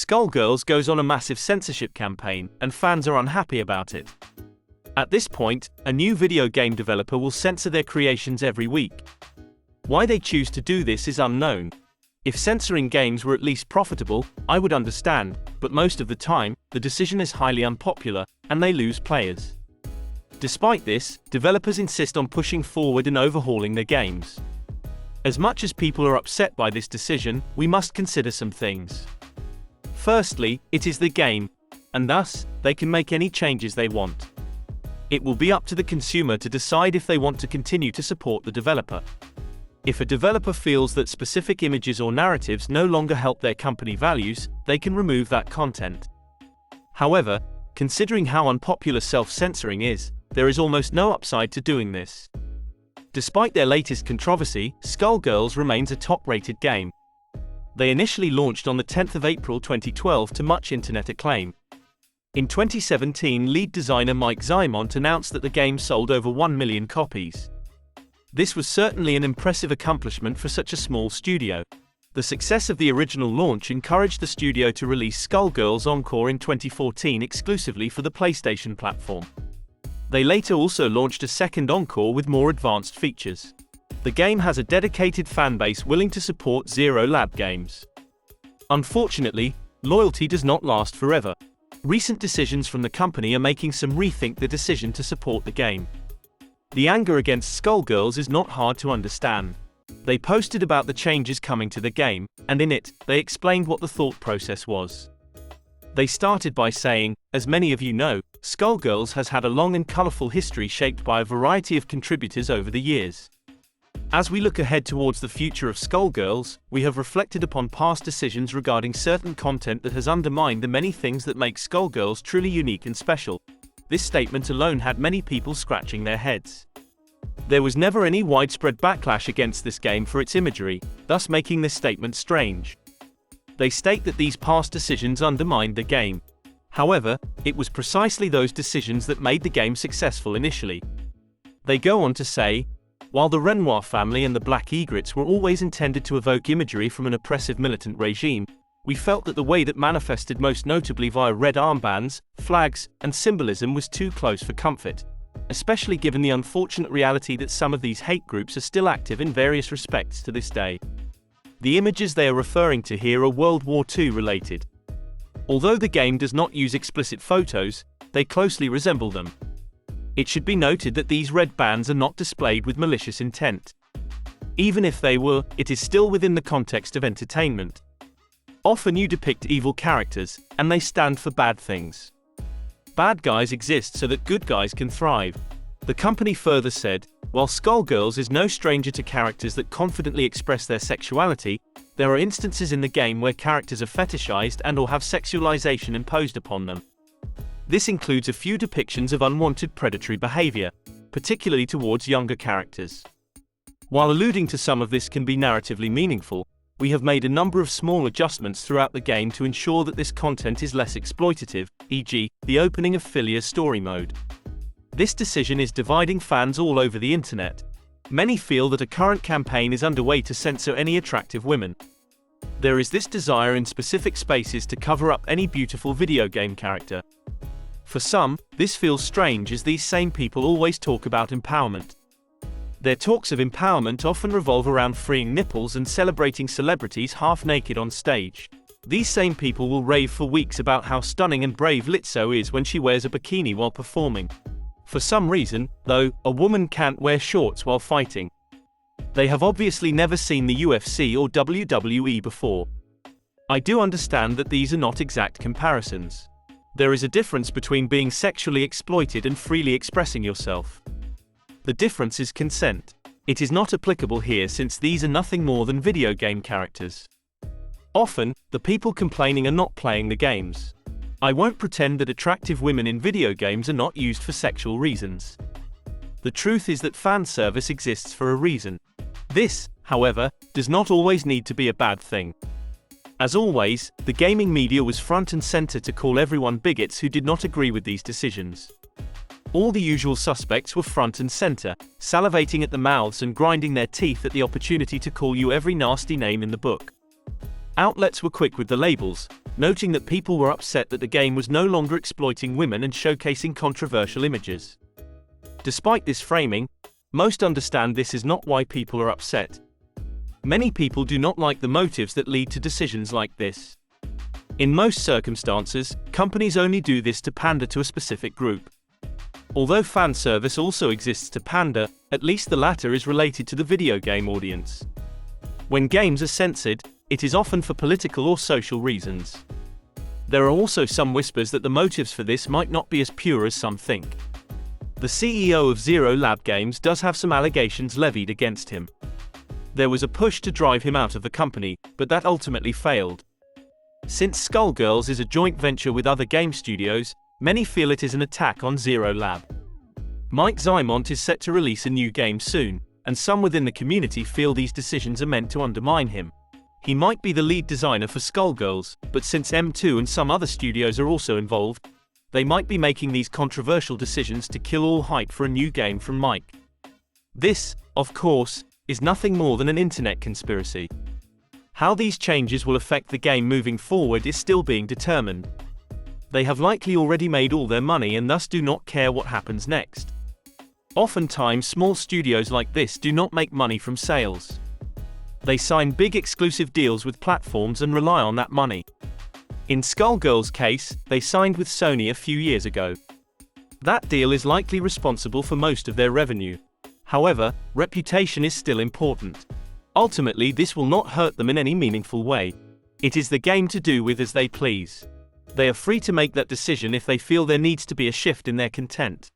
Skullgirls goes on a massive censorship campaign, and fans are unhappy about it. At this point, a new video game developer will censor their creations every week. Why they choose to do this is unknown. If censoring games were at least profitable, I would understand, but most of the time, the decision is highly unpopular, and they lose players. Despite this, developers insist on pushing forward and overhauling their games. As much as people are upset by this decision, we must consider some things. Firstly, it is the game, and thus, they can make any changes they want. It will be up to the consumer to decide if they want to continue to support the developer. If a developer feels that specific images or narratives no longer help their company values, they can remove that content. However, considering how unpopular self-censoring is, there is almost no upside to doing this. Despite their latest controversy, Skullgirls remains a top-rated game. They initially launched on the 10th of April 2012 to much internet acclaim. In 2017, lead designer Mike Zaimont announced that the game sold over 1 million copies. This was certainly an impressive accomplishment for such a small studio. The success of the original launch encouraged the studio to release Skullgirls Encore in 2014 exclusively for the PlayStation platform. They later also launched a second Encore with more advanced features. The game has a dedicated fanbase willing to support Zero Lab games. Unfortunately, loyalty does not last forever. Recent decisions from the company are making some rethink the decision to support the game. The anger against Skullgirls is not hard to understand. They posted about the changes coming to the game, and in it, they explained what the thought process was. They started by saying, "As many of you know, Skullgirls has had a long and colorful history shaped by a variety of contributors over the years. As we look ahead towards the future of Skullgirls, we have reflected upon past decisions regarding certain content that has undermined the many things that make Skullgirls truly unique and special." This statement alone had many people scratching their heads. There was never any widespread backlash against this game for its imagery, thus making this statement strange. They state that these past decisions undermined the game. However, it was precisely those decisions that made the game successful initially. They go on to say, "While the Renoir family and the Black Egrets were always intended to evoke imagery from an oppressive militant regime, we felt that the way that manifested most notably via red armbands, flags, and symbolism was too close for comfort, especially given the unfortunate reality that some of these hate groups are still active in various respects to this day." The images they are referring to here are World War II related. Although the game does not use explicit photos, they closely resemble them. It should be noted that these red bands are not displayed with malicious intent. Even if they were, it is still within the context of entertainment. Often you depict evil characters, and they stand for bad things. Bad guys exist so that good guys can thrive. The company further said, "While Skullgirls is no stranger to characters that confidently express their sexuality, there are instances in the game where characters are fetishized and/or have sexualization imposed upon them. This includes a few depictions of unwanted predatory behavior, particularly towards younger characters. While alluding to some of this can be narratively meaningful, we have made a number of small adjustments throughout the game to ensure that this content is less exploitative, e.g., the opening of Filia's story mode. This decision is dividing fans all over the internet. Many feel that a current campaign is underway to censor any attractive women. There is this desire in specific spaces to cover up any beautiful video game character. For some, this feels strange as these same people always talk about empowerment. Their talks of empowerment often revolve around freeing nipples and celebrating celebrities half-naked on stage. These same people will rave for weeks about how stunning and brave Lizzo is when she wears a bikini while performing. For some reason, though, a woman can't wear shorts while fighting. They have obviously never seen the UFC or WWE before. I do understand that these are not exact comparisons. There is a difference between being sexually exploited and freely expressing yourself. The difference is consent. It is not applicable here since these are nothing more than video game characters. Often, the people complaining are not playing the games. I won't pretend that attractive women in video games are not used for sexual reasons. The truth is that fan service exists for a reason. This, however, does not always need to be a bad thing. As always, the gaming media was front and center to call everyone bigots who did not agree with these decisions. All the usual suspects were front and center, salivating at the mouths and grinding their teeth at the opportunity to call you every nasty name in the book. Outlets were quick with the labels, noting that people were upset that the game was no longer exploiting women and showcasing controversial images. Despite this framing, most understand this is not why people are upset. Many people do not like the motives that lead to decisions like this. In most circumstances, companies only do this to pander to a specific group. Although fan service also exists to pander, at least the latter is related to the video game audience. When games are censored, it is often for political or social reasons. There are also some whispers that the motives for this might not be as pure as some think. The CEO of Zero Lab Games does have some allegations levied against him. There was a push to drive him out of the company, but that ultimately failed. Since Skullgirls is a joint venture with other game studios, many feel it is an attack on Zero Lab. Mike Zaimont is set to release a new game soon, and some within the community feel these decisions are meant to undermine him. He might be the lead designer for Skullgirls, but since M2 and some other studios are also involved, they might be making these controversial decisions to kill all hype for a new game from Mike. This, of course, is nothing more than an internet conspiracy. How these changes will affect the game moving forward is still being determined. They have likely already made all their money and thus do not care what happens next. Oftentimes, small studios like this do not make money from sales. They sign big exclusive deals with platforms and rely on that money. In Skullgirls' case, they signed with Sony a few years ago. That deal is likely responsible for most of their revenue. However, reputation is still important. Ultimately, this will not hurt them in any meaningful way. It is the game to do with as they please. They are free to make that decision if they feel there needs to be a shift in their content.